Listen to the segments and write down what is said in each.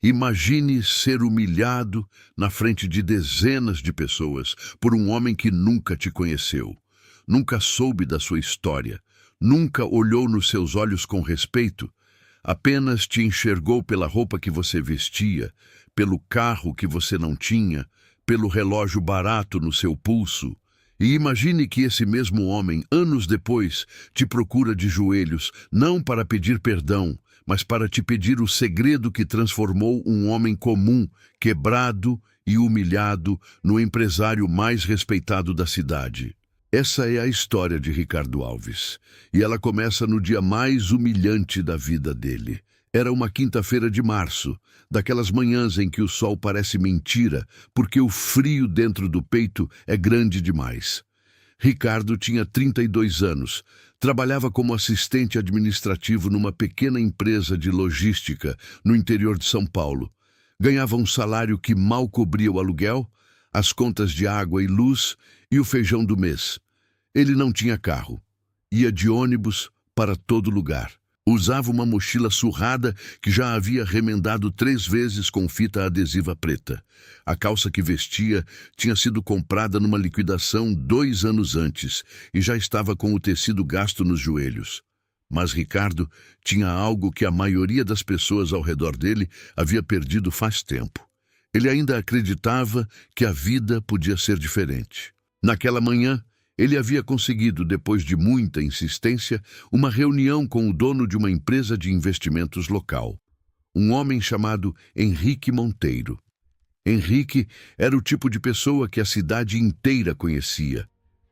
Imagine ser humilhado na frente de dezenas de pessoas por um homem que nunca te conheceu, nunca soube da sua história, nunca olhou nos seus olhos com respeito, apenas te enxergou pela roupa que você vestia, pelo carro que você não tinha, pelo relógio barato no seu pulso. E imagine que esse mesmo homem, anos depois, te procura de joelhos, não para pedir perdão, mas para te pedir o segredo que transformou um homem comum, quebrado e humilhado, no empresário mais respeitado da cidade. Essa é a história de Ricardo Alves, e ela começa no dia mais humilhante da vida dele. Era uma quinta-feira de março, daquelas manhãs em que o sol parece mentira, porque o frio dentro do peito é grande demais. Ricardo tinha 32 anos, trabalhava como assistente administrativo numa pequena empresa de logística no interior de São Paulo. Ganhava um salário que mal cobria o aluguel, as contas de água e luz e o feijão do mês. Ele não tinha carro. Ia de ônibus para todo lugar. Usava uma mochila surrada que já havia remendado 3 vezes com fita adesiva preta. A calça que vestia tinha sido comprada numa liquidação 2 anos antes e já estava com o tecido gasto nos joelhos. Mas Ricardo tinha algo que a maioria das pessoas ao redor dele havia perdido faz tempo. Ele ainda acreditava que a vida podia ser diferente. Naquela manhã, ele havia conseguido, depois de muita insistência, uma reunião com o dono de uma empresa de investimentos local, um homem chamado Henrique Monteiro. Henrique era o tipo de pessoa que a cidade inteira conhecia.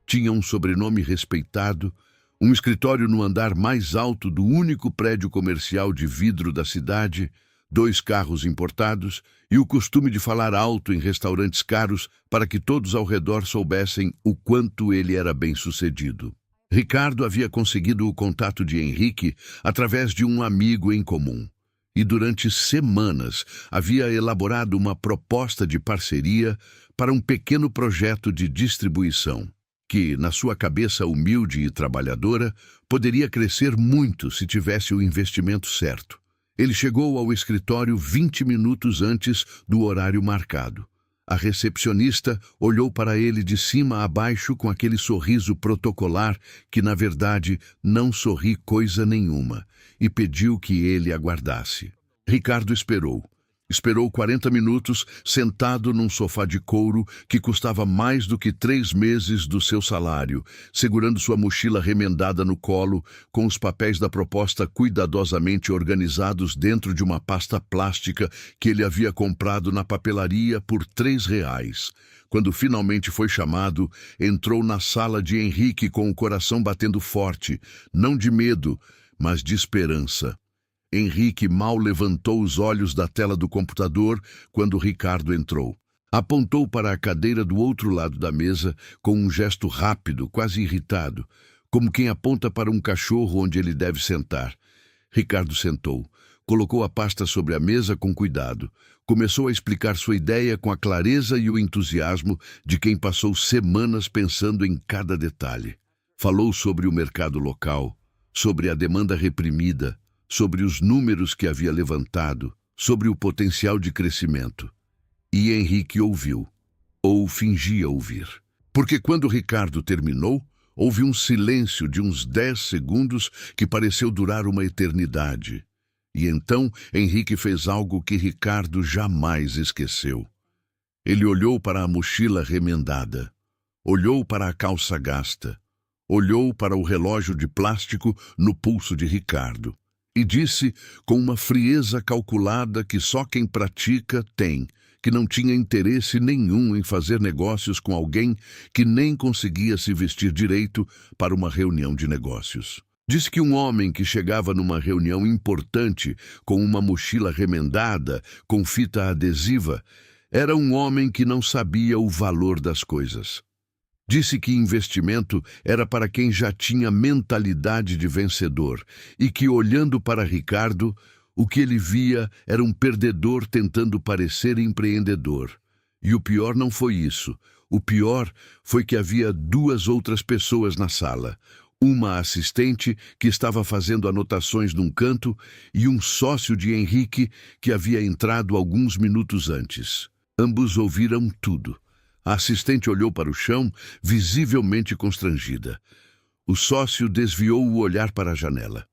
Tinha um sobrenome respeitado, um escritório no andar mais alto do único prédio comercial de vidro da cidade, 2 carros importados e o costume de falar alto em restaurantes caros para que todos ao redor soubessem o quanto ele era bem-sucedido. Ricardo havia conseguido o contato de Henrique através de um amigo em comum e durante semanas havia elaborado uma proposta de parceria para um pequeno projeto de distribuição que, na sua cabeça humilde e trabalhadora, poderia crescer muito se tivesse o investimento certo. Ele chegou ao escritório 20 minutos antes do horário marcado. A recepcionista olhou para ele de cima a baixo com aquele sorriso protocolar que, na verdade, não sorri coisa nenhuma, e pediu que ele aguardasse. Ricardo esperou. Esperou 40 minutos, sentado num sofá de couro que custava mais do que 3 meses do seu salário, segurando sua mochila remendada no colo, com os papéis da proposta cuidadosamente organizados dentro de uma pasta plástica que ele havia comprado na papelaria por R$ 3. Quando finalmente foi chamado, entrou na sala de Henrique com o coração batendo forte, não de medo, mas de esperança. Henrique mal levantou os olhos da tela do computador quando Ricardo entrou. Apontou para a cadeira do outro lado da mesa com um gesto rápido, quase irritado, como quem aponta para um cachorro onde ele deve sentar. Ricardo sentou, colocou a pasta sobre a mesa com cuidado, começou a explicar sua ideia com a clareza e o entusiasmo de quem passou semanas pensando em cada detalhe. Falou sobre o mercado local, sobre a demanda reprimida, sobre os números que havia levantado, sobre o potencial de crescimento. E Henrique ouviu, ou fingia ouvir. Porque quando Ricardo terminou, houve um silêncio de uns 10 segundos que pareceu durar uma eternidade. E então Henrique fez algo que Ricardo jamais esqueceu. Ele olhou para a mochila remendada, olhou para a calça gasta, olhou para o relógio de plástico no pulso de Ricardo. E disse com uma frieza calculada que só quem pratica tem, que não tinha interesse nenhum em fazer negócios com alguém que nem conseguia se vestir direito para uma reunião de negócios. Disse que um homem que chegava numa reunião importante com uma mochila remendada, com fita adesiva, era um homem que não sabia o valor das coisas. Disse que investimento era para quem já tinha mentalidade de vencedor e que, olhando para Ricardo, o que ele via era um perdedor tentando parecer empreendedor. E o pior não foi isso. O pior foi que havia 2 outras pessoas na sala. uma assistente que estava fazendo anotações num canto e um sócio de Henrique que havia entrado alguns minutos antes. Ambos ouviram tudo. A assistente olhou para o chão, visivelmente constrangida. O sócio desviou o olhar para a janela.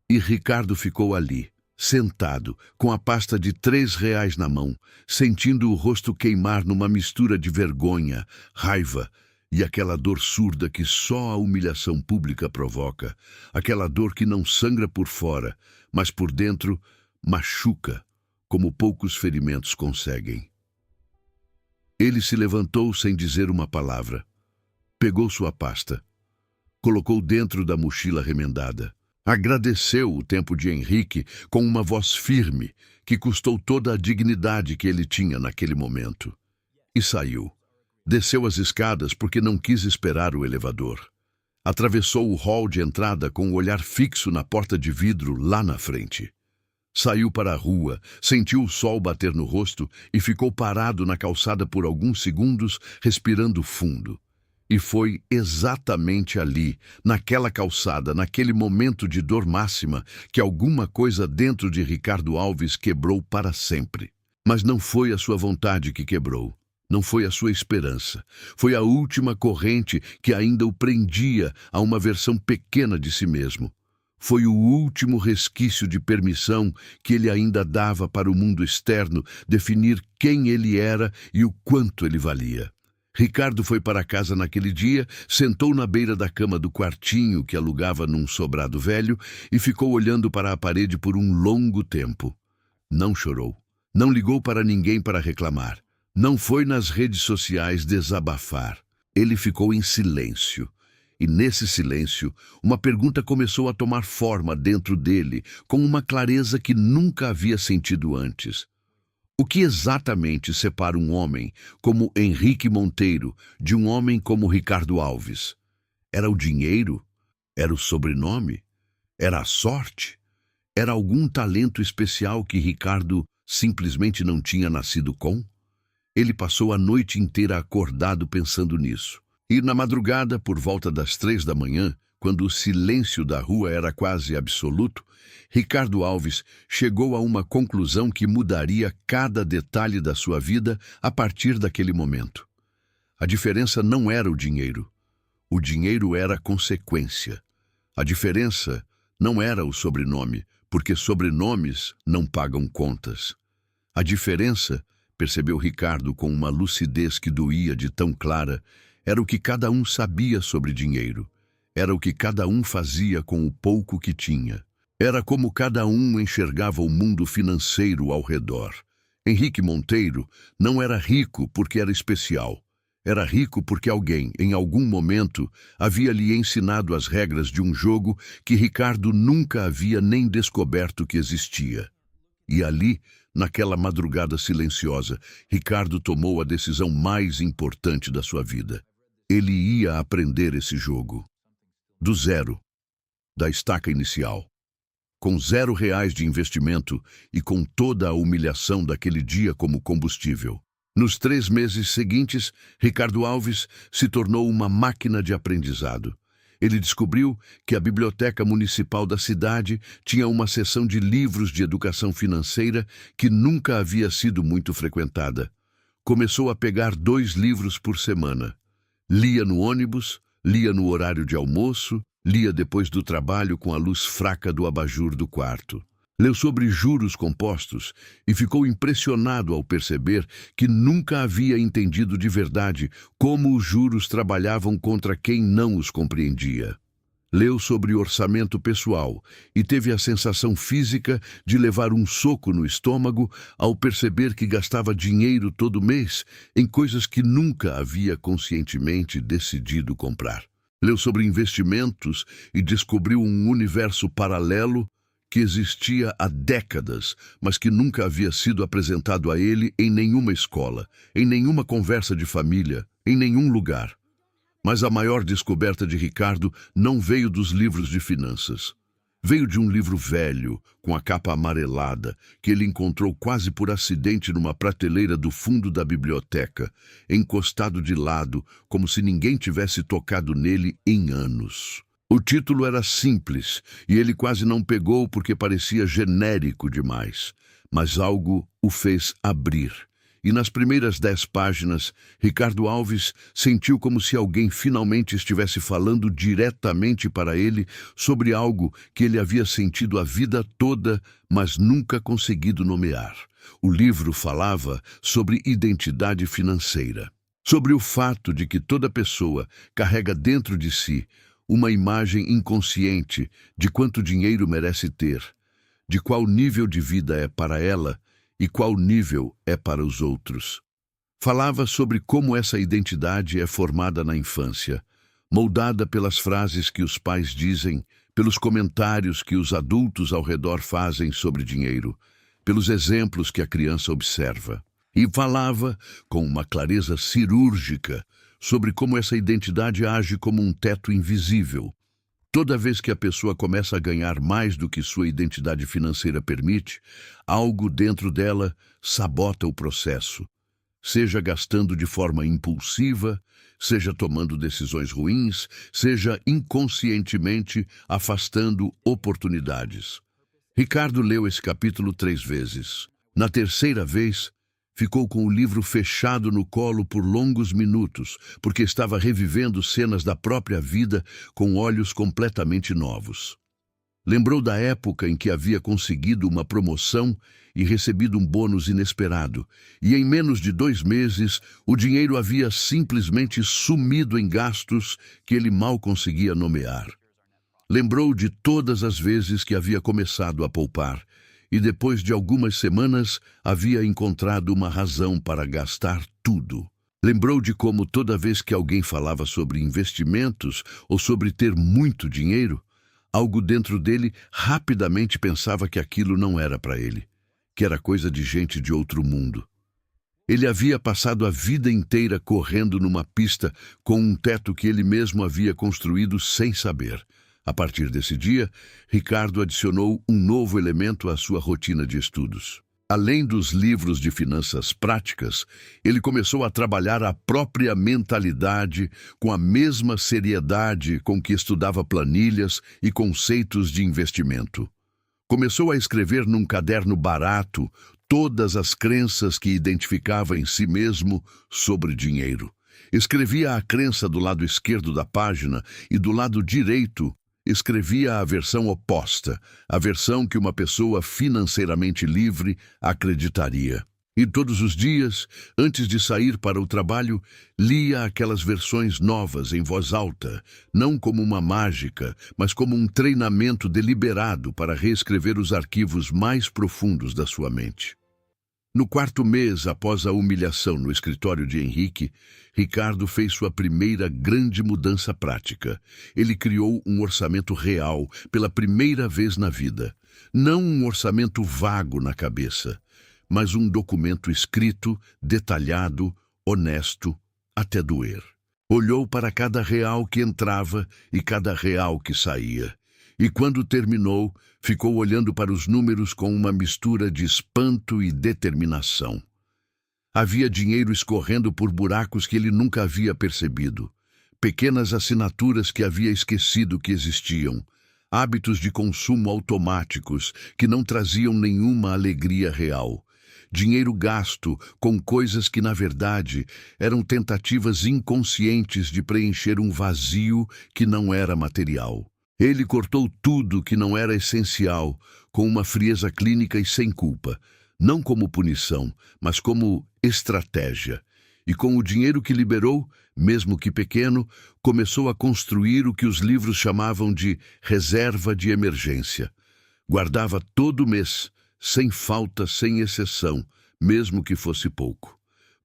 E Ricardo ficou ali, sentado, com a pasta de R$ 3 na mão, sentindo o rosto queimar numa mistura de vergonha, raiva e aquela dor surda que só a humilhação pública provoca, aquela dor que não sangra por fora, mas por dentro machuca, como poucos ferimentos conseguem. Ele se levantou sem dizer uma palavra. Pegou sua pasta. Colocou dentro da mochila remendada. Agradeceu o tempo de Henrique com uma voz firme, que custou toda a dignidade que ele tinha naquele momento. E saiu. Desceu as escadas porque não quis esperar o elevador. Atravessou o hall de entrada com o olhar fixo na porta de vidro lá na frente. Saiu para a rua, sentiu o sol bater no rosto e ficou parado na calçada por alguns segundos, respirando fundo. E foi exatamente ali, naquela calçada, naquele momento de dor máxima, que alguma coisa dentro de Ricardo Alves quebrou para sempre. Mas não foi a sua vontade que quebrou. Não foi a sua esperança. Foi a última corrente que ainda o prendia a uma versão pequena de si mesmo. Foi o último resquício de permissão que ele ainda dava para o mundo externo definir quem ele era e o quanto ele valia. Ricardo foi para casa naquele dia, sentou na beira da cama do quartinho que alugava num sobrado velho e ficou olhando para a parede por um longo tempo. Não chorou. Não ligou para ninguém para reclamar. Não foi nas redes sociais desabafar. Ele ficou em silêncio. E nesse silêncio, uma pergunta começou a tomar forma dentro dele, com uma clareza que nunca havia sentido antes. O que exatamente separa um homem como Henrique Monteiro de um homem como Ricardo Alves? Era o dinheiro? Era o sobrenome? Era a sorte? Era algum talento especial que Ricardo simplesmente não tinha nascido com? Ele passou a noite inteira acordado pensando nisso. E na madrugada, por volta das 3 da manhã, quando o silêncio da rua era quase absoluto, Ricardo Alves chegou a uma conclusão que mudaria cada detalhe da sua vida a partir daquele momento. A diferença não era o dinheiro. O dinheiro era consequência. A diferença não era o sobrenome, porque sobrenomes não pagam contas. A diferença, percebeu Ricardo com uma lucidez que doía de tão clara, era o que cada um sabia sobre dinheiro. Era o que cada um fazia com o pouco que tinha. Era como cada um enxergava o mundo financeiro ao redor. Henrique Monteiro não era rico porque era especial. Era rico porque alguém, em algum momento, havia lhe ensinado as regras de um jogo que Ricardo nunca havia nem descoberto que existia. E ali, naquela madrugada silenciosa, Ricardo tomou a decisão mais importante da sua vida. Ele ia aprender esse jogo. Do zero, da estaca inicial. Com R$ 0 de investimento e com toda a humilhação daquele dia como combustível. Nos 3 meses seguintes, Ricardo Alves se tornou uma máquina de aprendizado. Ele descobriu que a Biblioteca Municipal da cidade tinha uma seção de livros de educação financeira que nunca havia sido muito frequentada. Começou a pegar 2 livros por semana. Lia no ônibus, lia no horário de almoço, lia depois do trabalho com a luz fraca do abajur do quarto. Leu sobre juros compostos e ficou impressionado ao perceber que nunca havia entendido de verdade como os juros trabalhavam contra quem não os compreendia. Leu sobre orçamento pessoal e teve a sensação física de levar um soco no estômago ao perceber que gastava dinheiro todo mês em coisas que nunca havia conscientemente decidido comprar. Leu sobre investimentos e descobriu um universo paralelo que existia há décadas, mas que nunca havia sido apresentado a ele em nenhuma escola, em nenhuma conversa de família, em nenhum lugar. Mas a maior descoberta de Ricardo não veio dos livros de finanças. Veio de um livro velho, com a capa amarelada, que ele encontrou quase por acidente numa prateleira do fundo da biblioteca, encostado de lado, como se ninguém tivesse tocado nele em anos. O título era simples e ele quase não pegou porque parecia genérico demais, mas algo o fez abrir. E nas primeiras 10 páginas, Ricardo Alves sentiu como se alguém finalmente estivesse falando diretamente para ele sobre algo que ele havia sentido a vida toda, mas nunca conseguido nomear. O livro falava sobre identidade financeira, sobre o fato de que toda pessoa carrega dentro de si uma imagem inconsciente de quanto dinheiro merece ter, de qual nível de vida é para ela e qual nível é para os outros. Falava sobre como essa identidade é formada na infância, moldada pelas frases que os pais dizem, pelos comentários que os adultos ao redor fazem sobre dinheiro, pelos exemplos que a criança observa. E falava, com uma clareza cirúrgica, sobre como essa identidade age como um teto invisível. Toda vez que a pessoa começa a ganhar mais do que sua identidade financeira permite, algo dentro dela sabota o processo, seja gastando de forma impulsiva, seja tomando decisões ruins, seja inconscientemente afastando oportunidades. Ricardo leu esse capítulo 3 vezes. Na terceira vez, ficou com o livro fechado no colo por longos minutos, porque estava revivendo cenas da própria vida com olhos completamente novos. Lembrou da época em que havia conseguido uma promoção e recebido um bônus inesperado, e em menos de 2 meses o dinheiro havia simplesmente sumido em gastos que ele mal conseguia nomear. Lembrou de todas as vezes que havia começado a poupar, e depois de algumas semanas havia encontrado uma razão para gastar tudo. Lembrou de como toda vez que alguém falava sobre investimentos ou sobre ter muito dinheiro, algo dentro dele rapidamente pensava que aquilo não era para ele, que era coisa de gente de outro mundo. Ele havia passado a vida inteira correndo numa pista com um teto que ele mesmo havia construído sem saber. A partir desse dia, Ricardo adicionou um novo elemento à sua rotina de estudos. Além dos livros de finanças práticas, ele começou a trabalhar a própria mentalidade com a mesma seriedade com que estudava planilhas e conceitos de investimento. Começou a escrever num caderno barato todas as crenças que identificava em si mesmo sobre dinheiro. Escrevia a crença do lado esquerdo da página e do lado direito escrevia a versão oposta, a versão que uma pessoa financeiramente livre acreditaria. E todos os dias, antes de sair para o trabalho, lia aquelas versões novas em voz alta, não como uma mágica, mas como um treinamento deliberado para reescrever os arquivos mais profundos da sua mente. No 4º mês após a humilhação no escritório de Henrique, Ricardo fez sua primeira grande mudança prática. Ele criou um orçamento real pela primeira vez na vida. Não um orçamento vago na cabeça, mas um documento escrito, detalhado, honesto, até doer. Olhou para cada real que entrava e cada real que saía. E quando terminou, ficou olhando para os números com uma mistura de espanto e determinação. Havia dinheiro escorrendo por buracos que ele nunca havia percebido. Pequenas assinaturas que havia esquecido que existiam. Hábitos de consumo automáticos que não traziam nenhuma alegria real. Dinheiro gasto com coisas que, na verdade, eram tentativas inconscientes de preencher um vazio que não era material. Ele cortou tudo que não era essencial, com uma frieza clínica e sem culpa, não como punição, mas como estratégia. E com o dinheiro que liberou, mesmo que pequeno, começou a construir o que os livros chamavam de reserva de emergência. Guardava todo mês, sem falta, sem exceção, mesmo que fosse pouco.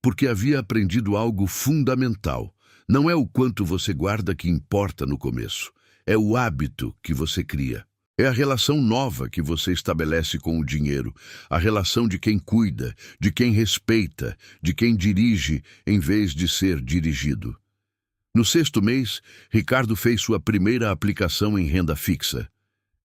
Porque havia aprendido algo fundamental. Não é o quanto você guarda que importa no começo. É o hábito que você cria. É a relação nova que você estabelece com o dinheiro, a relação de quem cuida, de quem respeita, de quem dirige, em vez de ser dirigido. No 6º mês, Ricardo fez sua primeira aplicação em renda fixa.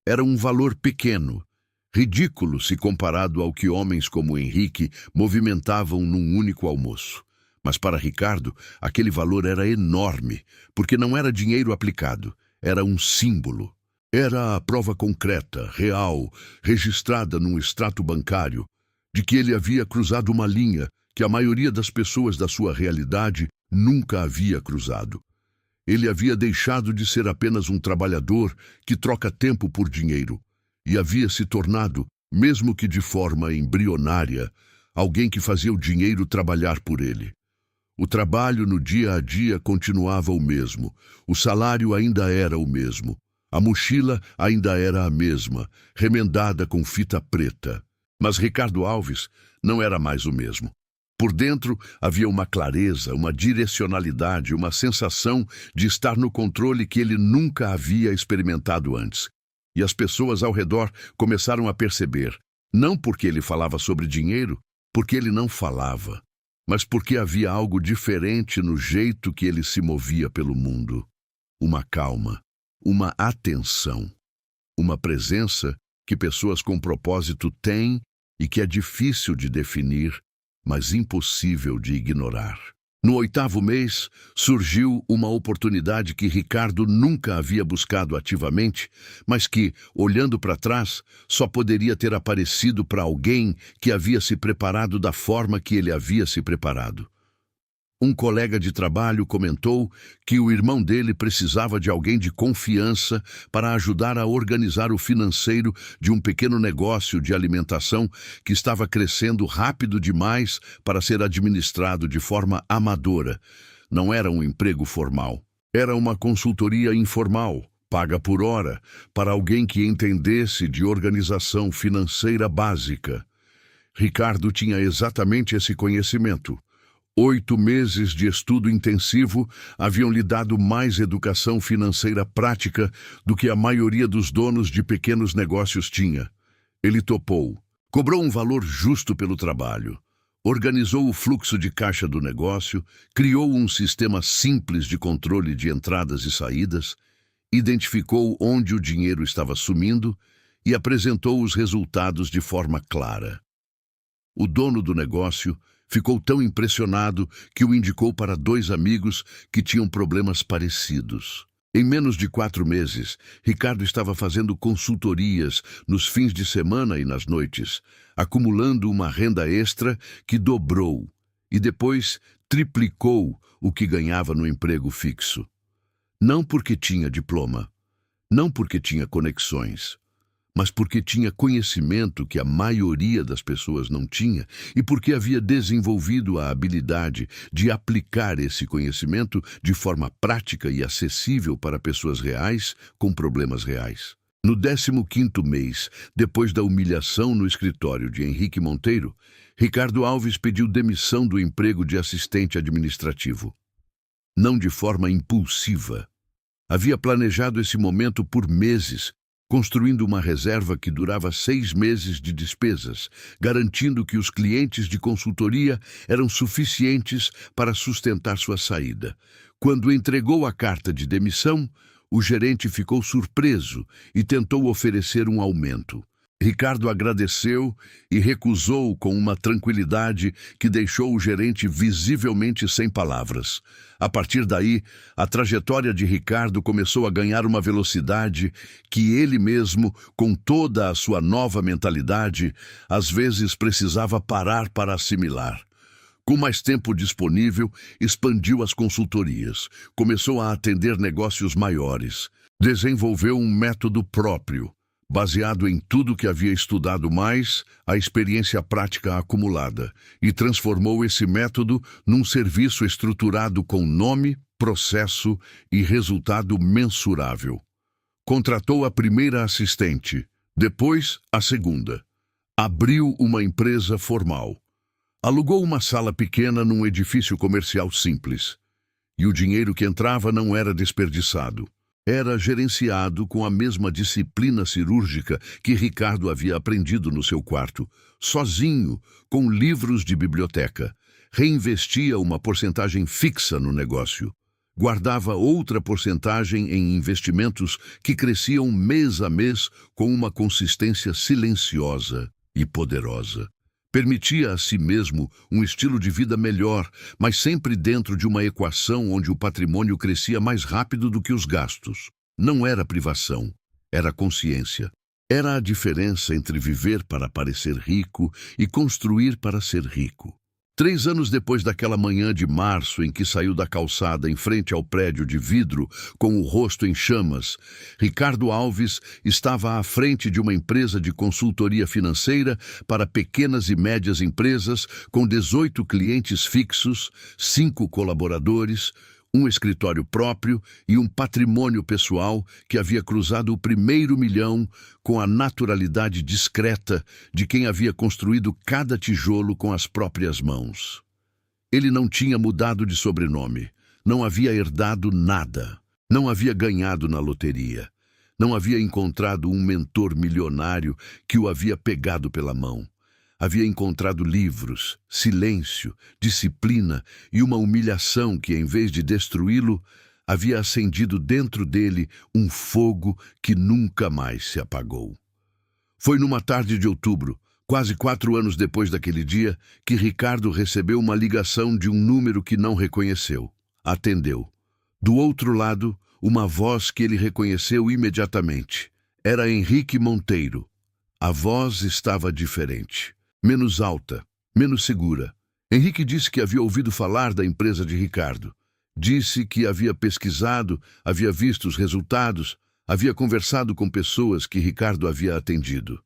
Era um valor pequeno, ridículo se comparado ao que homens como Henrique movimentavam num único almoço. Mas para Ricardo, aquele valor era enorme, porque não era dinheiro aplicado. era um símbolo. Era a prova concreta, real, registrada num extrato bancário, de que ele havia cruzado uma linha que a maioria das pessoas da sua realidade nunca havia cruzado. Ele havia deixado de ser apenas um trabalhador que troca tempo por dinheiro e havia se tornado, mesmo que de forma embrionária, alguém que fazia o dinheiro trabalhar por ele. O trabalho no dia a dia continuava o mesmo, o salário ainda era o mesmo, a mochila ainda era a mesma, remendada com fita preta. Mas Ricardo Alves não era mais o mesmo. Por dentro havia uma clareza, uma direcionalidade, uma sensação de estar no controle que ele nunca havia experimentado antes. E as pessoas ao redor começaram a perceber, não porque ele falava sobre dinheiro, porque ele não falava, mas porque havia algo diferente no jeito que ele se movia pelo mundo. Uma calma, uma atenção, uma presença que pessoas com propósito têm e que é difícil de definir, mas impossível de ignorar. No 8º mês, surgiu uma oportunidade que Ricardo nunca havia buscado ativamente, mas que, olhando para trás, só poderia ter aparecido para alguém que havia se preparado da forma que ele havia se preparado. Um colega de trabalho comentou que o irmão dele precisava de alguém de confiança para ajudar a organizar o financeiro de um pequeno negócio de alimentação que estava crescendo rápido demais para ser administrado de forma amadora. Não era um emprego formal. Era uma consultoria informal, paga por hora, para alguém que entendesse de organização financeira básica. Ricardo tinha exatamente esse conhecimento. 8 meses de estudo intensivo haviam lhe dado mais educação financeira prática do que a maioria dos donos de pequenos negócios tinha. Ele topou, cobrou um valor justo pelo trabalho, organizou o fluxo de caixa do negócio, criou um sistema simples de controle de entradas e saídas, identificou onde o dinheiro estava sumindo e apresentou os resultados de forma clara. O dono do negócio ficou tão impressionado que o indicou para 2 amigos que tinham problemas parecidos. Em menos de 4 meses, Ricardo estava fazendo consultorias nos fins de semana e nas noites, acumulando uma renda extra que dobrou e depois triplicou o que ganhava no emprego fixo. Não porque tinha diploma, não porque tinha conexões, mas porque tinha conhecimento que a maioria das pessoas não tinha e porque havia desenvolvido a habilidade de aplicar esse conhecimento de forma prática e acessível para pessoas reais com problemas reais. No 15º mês, depois da humilhação no escritório de Henrique Monteiro, Ricardo Alves pediu demissão do emprego de assistente administrativo. Não de forma impulsiva. Havia planejado esse momento por meses, construindo uma reserva que durava 6 meses de despesas, garantindo que os clientes de consultoria eram suficientes para sustentar sua saída. Quando entregou a carta de demissão, o gerente ficou surpreso e tentou oferecer um aumento. Ricardo agradeceu e recusou com uma tranquilidade que deixou o gerente visivelmente sem palavras. A partir daí, a trajetória de Ricardo começou a ganhar uma velocidade que ele mesmo, com toda a sua nova mentalidade, às vezes precisava parar para assimilar. Com mais tempo disponível, expandiu as consultorias, começou a atender negócios maiores, desenvolveu um método próprio, baseado em tudo que havia estudado mais a experiência prática acumulada, e transformou esse método num serviço estruturado com nome, processo e resultado mensurável. Contratou a primeira assistente, depois a segunda. Abriu uma empresa formal. Alugou uma sala pequena num edifício comercial simples. E o dinheiro que entrava não era desperdiçado. Era gerenciado com a mesma disciplina cirúrgica que Ricardo havia aprendido no seu quarto, sozinho, com livros de biblioteca. Reinvestia uma porcentagem fixa no negócio. Guardava outra porcentagem em investimentos que cresciam mês a mês com uma consistência silenciosa e poderosa. Permitia a si mesmo um estilo de vida melhor, mas sempre dentro de uma equação onde o patrimônio crescia mais rápido do que os gastos. Não era privação, era consciência. Era a diferença entre viver para parecer rico e construir para ser rico. 3 anos depois daquela manhã de março em que saiu da calçada em frente ao prédio de vidro com o rosto em chamas, Ricardo Alves estava à frente de uma empresa de consultoria financeira para pequenas e médias empresas com 18 clientes fixos, 5 colaboradores, um escritório próprio e um patrimônio pessoal que havia cruzado o primeiro milhão com a naturalidade discreta de quem havia construído cada tijolo com as próprias mãos. Ele não tinha mudado de sobrenome, não havia herdado nada, não havia ganhado na loteria, não havia encontrado um mentor milionário que o havia pegado pela mão. Havia encontrado livros, silêncio, disciplina e uma humilhação que, em vez de destruí-lo, havia acendido dentro dele um fogo que nunca mais se apagou. Foi numa tarde de outubro, quase 4 anos depois daquele dia, que Ricardo recebeu uma ligação de um número que não reconheceu. Atendeu. Do outro lado, uma voz que ele reconheceu imediatamente. Era Henrique Monteiro. A voz estava diferente. Menos alta, menos segura. Henrique disse que havia ouvido falar da empresa de Ricardo. Disse que havia pesquisado, havia visto os resultados, havia conversado com pessoas que Ricardo havia atendido.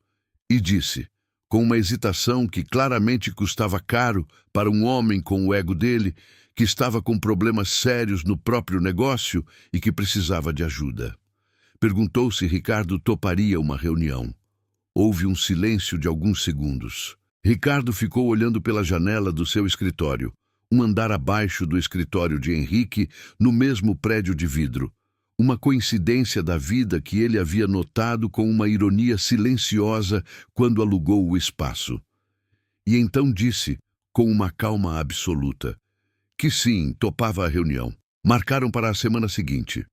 E disse, com uma hesitação que claramente custava caro para um homem com o ego dele, que estava com problemas sérios no próprio negócio e que precisava de ajuda. Perguntou se Ricardo toparia uma reunião. Houve um silêncio de alguns segundos. Ricardo ficou olhando pela janela do seu escritório, um andar abaixo do escritório de Henrique, no mesmo prédio de vidro. Uma coincidência da vida que ele havia notado com uma ironia silenciosa quando alugou o espaço. E então disse, com uma calma absoluta, que sim, topava a reunião. Marcaram para a semana seguinte.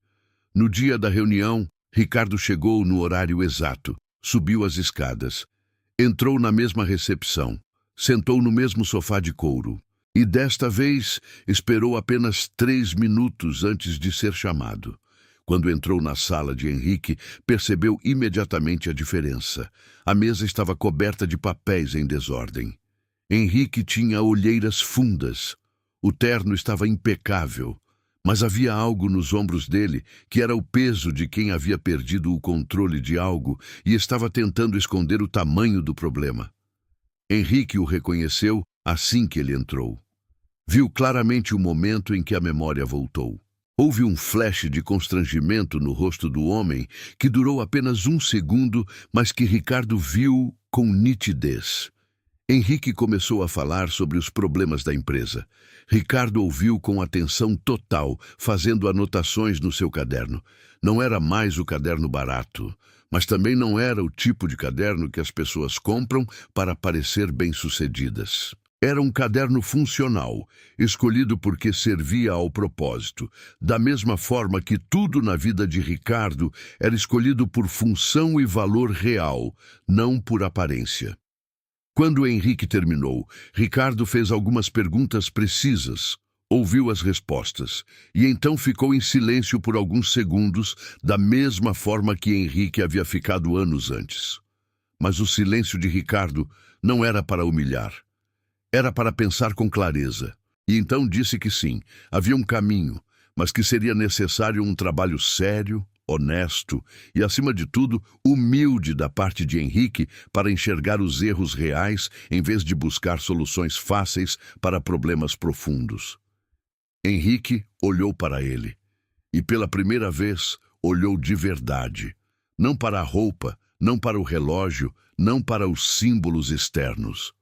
No dia da reunião, Ricardo chegou no horário exato, subiu as escadas. Entrou na mesma recepção, sentou no mesmo sofá de couro e, desta vez, esperou apenas 3 minutos antes de ser chamado. Quando entrou na sala de Henrique, percebeu imediatamente a diferença. A mesa estava coberta de papéis em desordem. Henrique tinha olheiras fundas. O terno estava impecável, mas havia algo nos ombros dele que era o peso de quem havia perdido o controle de algo e estava tentando esconder o tamanho do problema. Henrique o reconheceu assim que ele entrou. Viu claramente o momento em que a memória voltou. Houve um flash de constrangimento no rosto do homem que durou apenas 1 segundo, mas que Ricardo viu com nitidez. Henrique começou a falar sobre os problemas da empresa. Ricardo ouviu com atenção total, fazendo anotações no seu caderno. Não era mais o caderno barato, mas também não era o tipo de caderno que as pessoas compram para parecer bem-sucedidas. Era um caderno funcional, escolhido porque servia ao propósito, da mesma forma que tudo na vida de Ricardo era escolhido por função e valor real, não por aparência. Quando Henrique terminou, Ricardo fez algumas perguntas precisas, ouviu as respostas e então ficou em silêncio por alguns segundos, da mesma forma que Henrique havia ficado anos antes. Mas o silêncio de Ricardo não era para humilhar. Era para pensar com clareza. E então disse que sim, havia um caminho, mas que seria necessário um trabalho sério, honesto e, acima de tudo, humilde da parte de Henrique para enxergar os erros reais em vez de buscar soluções fáceis para problemas profundos. Henrique olhou para ele e, pela primeira vez, olhou de verdade. Não para a roupa, não para o relógio, não para os símbolos externos.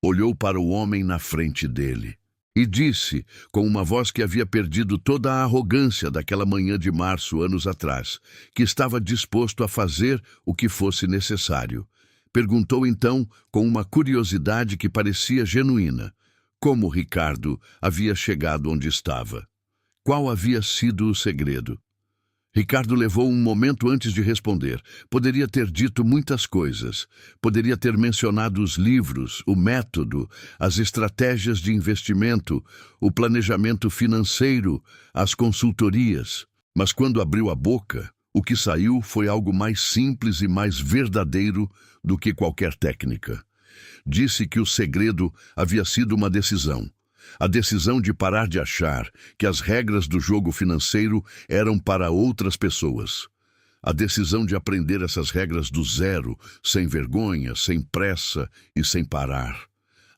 Olhou para o homem na frente dele e disse, com uma voz que havia perdido toda a arrogância daquela manhã de março anos atrás, que estava disposto a fazer o que fosse necessário. Perguntou então, com uma curiosidade que parecia genuína, como Ricardo havia chegado onde estava. Qual havia sido o segredo? Ricardo levou um momento antes de responder. Poderia ter dito muitas coisas. Poderia ter mencionado os livros, o método, as estratégias de investimento, o planejamento financeiro, as consultorias. Mas quando abriu a boca, O que saiu foi algo mais simples e mais verdadeiro do que qualquer técnica. Disse que o segredo havia sido uma decisão. A decisão de parar de achar que as regras do jogo financeiro eram para outras pessoas. A decisão de aprender essas regras do zero, sem vergonha, sem pressa e sem parar.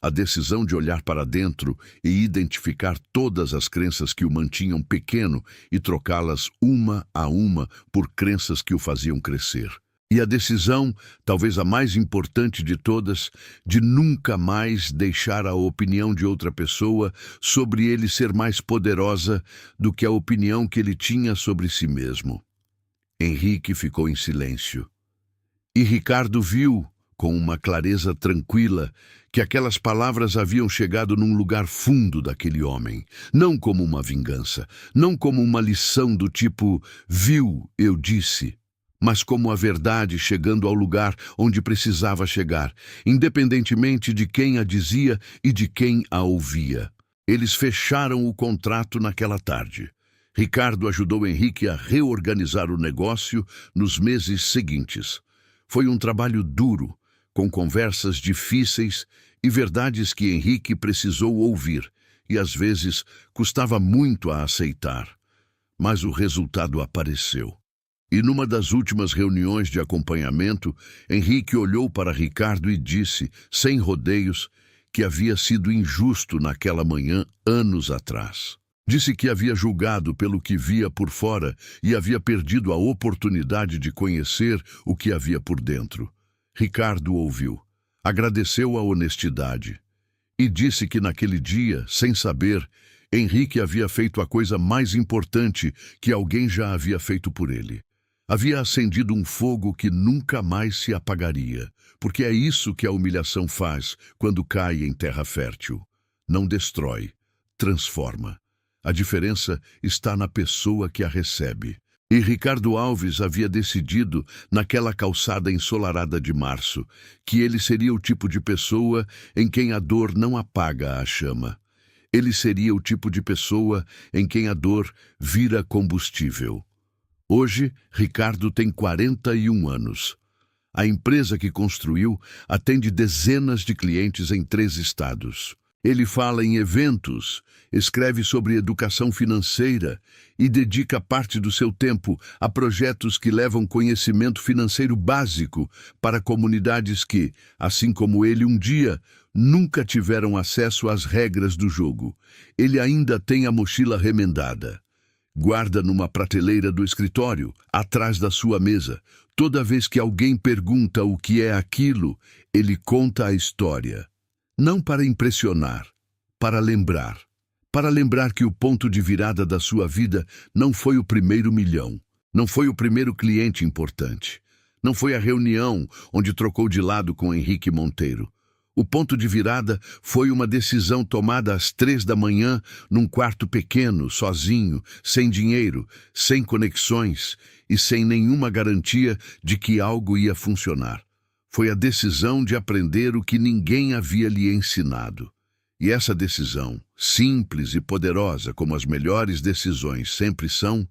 A decisão de olhar para dentro e identificar todas as crenças que o mantinham pequeno e trocá-las uma a uma por crenças que o faziam crescer. E a decisão, talvez a mais importante de todas, de nunca mais deixar a opinião de outra pessoa sobre ele ser mais poderosa do que a opinião que ele tinha sobre si mesmo. Henrique ficou em silêncio. E Ricardo viu, com uma clareza tranquila, que aquelas palavras haviam chegado num lugar fundo daquele homem, não como uma vingança, não como uma lição do tipo, viu, eu disse, mas como a verdade chegando ao lugar onde precisava chegar, independentemente de quem a dizia e de quem a ouvia. Eles fecharam o contrato naquela tarde. Ricardo ajudou Henrique a reorganizar o negócio nos meses seguintes. Foi um trabalho duro, com conversas difíceis e verdades que Henrique precisou ouvir, e às vezes custava muito a aceitar. Mas o resultado apareceu. E numa das últimas reuniões de acompanhamento, Henrique olhou para Ricardo e disse, sem rodeios, que havia sido injusto naquela manhã anos atrás. Disse que havia julgado pelo que via por fora e havia perdido a oportunidade de conhecer o que havia por dentro. Ricardo ouviu, agradeceu a honestidade e disse que naquele dia, sem saber, Henrique havia feito a coisa mais importante que alguém já havia feito por ele. Havia acendido um fogo que nunca mais se apagaria, porque é isso que a humilhação faz quando cai em terra fértil. Não destrói, transforma. A diferença está na pessoa que a recebe. E Ricardo Alves havia decidido, naquela calçada ensolarada de março, que ele seria o tipo de pessoa em quem a dor não apaga a chama. Ele seria o tipo de pessoa em quem a dor vira combustível. Hoje, Ricardo tem 41 anos. A empresa que construiu atende dezenas de clientes em 3 estados. Ele fala em eventos, escreve sobre educação financeira e dedica parte do seu tempo a projetos que levam conhecimento financeiro básico para comunidades que, assim como ele um dia, nunca tiveram acesso às regras do jogo. Ele ainda tem a mochila remendada. Guarda numa prateleira do escritório, atrás da sua mesa. Toda vez que alguém pergunta o que é aquilo, ele conta a história. Não para impressionar, para lembrar. Para lembrar que o ponto de virada da sua vida não foi o primeiro milhão, não foi o primeiro cliente importante, não foi a reunião onde trocou de lado com Henrique Monteiro. O ponto de virada foi uma decisão tomada às 3 da manhã, num quarto pequeno, sozinho, sem dinheiro, sem conexões e sem nenhuma garantia de que algo ia funcionar. Foi a decisão de aprender o que ninguém havia lhe ensinado. E essa decisão, simples e poderosa como as melhores decisões sempre são,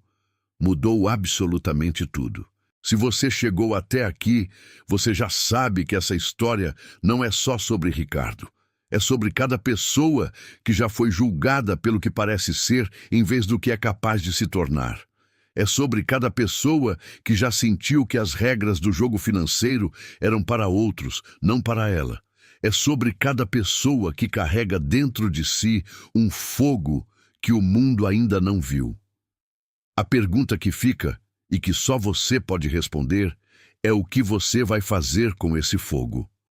mudou absolutamente tudo. Se você chegou até aqui, você já sabe que essa história não é só sobre Ricardo. É sobre cada pessoa que já foi julgada pelo que parece ser em vez do que é capaz de se tornar. É sobre cada pessoa que já sentiu que as regras do jogo financeiro eram para outros, não para ela. É sobre cada pessoa que carrega dentro de si um fogo que o mundo ainda não viu. A pergunta que fica, e que só você pode responder, é o que você vai fazer com esse fogo.